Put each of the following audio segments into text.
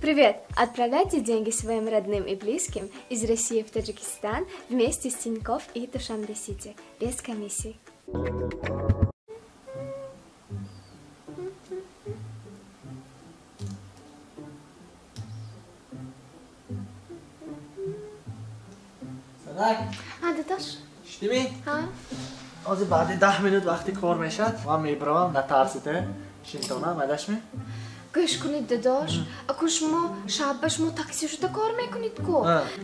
Привет! Отправляйте деньги своим родным и близким из России в Таджикистан вместе с Тинькофф и Душанбе-Сити, без комиссий. سناك Dadash? اشتمي Ha? از بعد 10 minut وقتی کار میشد و میبرم نترسیده شینتونا مدشمی گوش کنید داداش اکو شما شب شما تاکسی شده کار میکنید کو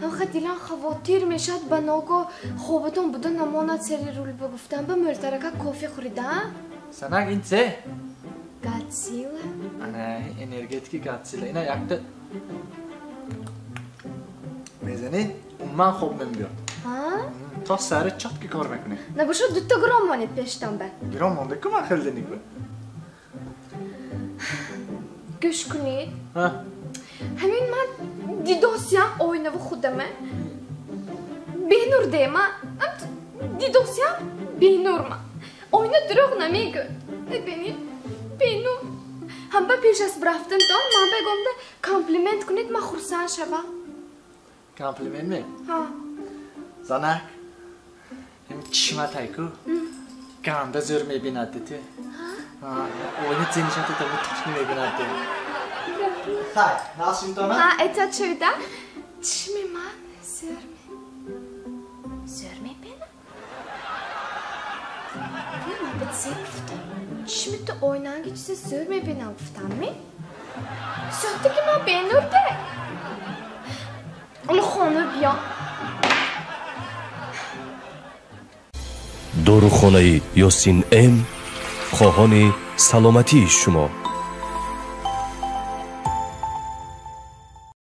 آخه دیلان خواتیر میشد به ناگاه خوابتون بوده نماند سری رول بگفتم به ملترکه کافی خوریده سناک این چه؟ گاتسیلا نه انرژتیکی گاتسیلا اینا یکتا میزنی اون من خوب نمیاد تا سر چات که کار میکنی نباشه 2 گرم مانید پیشتم به گرام مونده که من خیلی نیکه گوش کنید همین من دیدوسیم oyunu خودمه بینور دیما دیدوسیم بینور ما oyunu دروغ نمیگه ببینید بینور هم با پیش از رفتن دار من بگم ده کامپلیمنت کنید من خرسان شوم کامپلیمنت می؟ ها زنک این چشمه تایکو گنده زور میبیند دیتی oyunu زینشان تو تمام تشنی میبیند دی خیلی ناسیم تو ها اتا چویده چشمی من زور میبینم من به چی گفتم چشمی تو oynangi چیزی زور میبینم گفتم می؟ ساعته که من بینور ده اون خانه بیا داروخانه یاسین ام خواهان سلامتی شما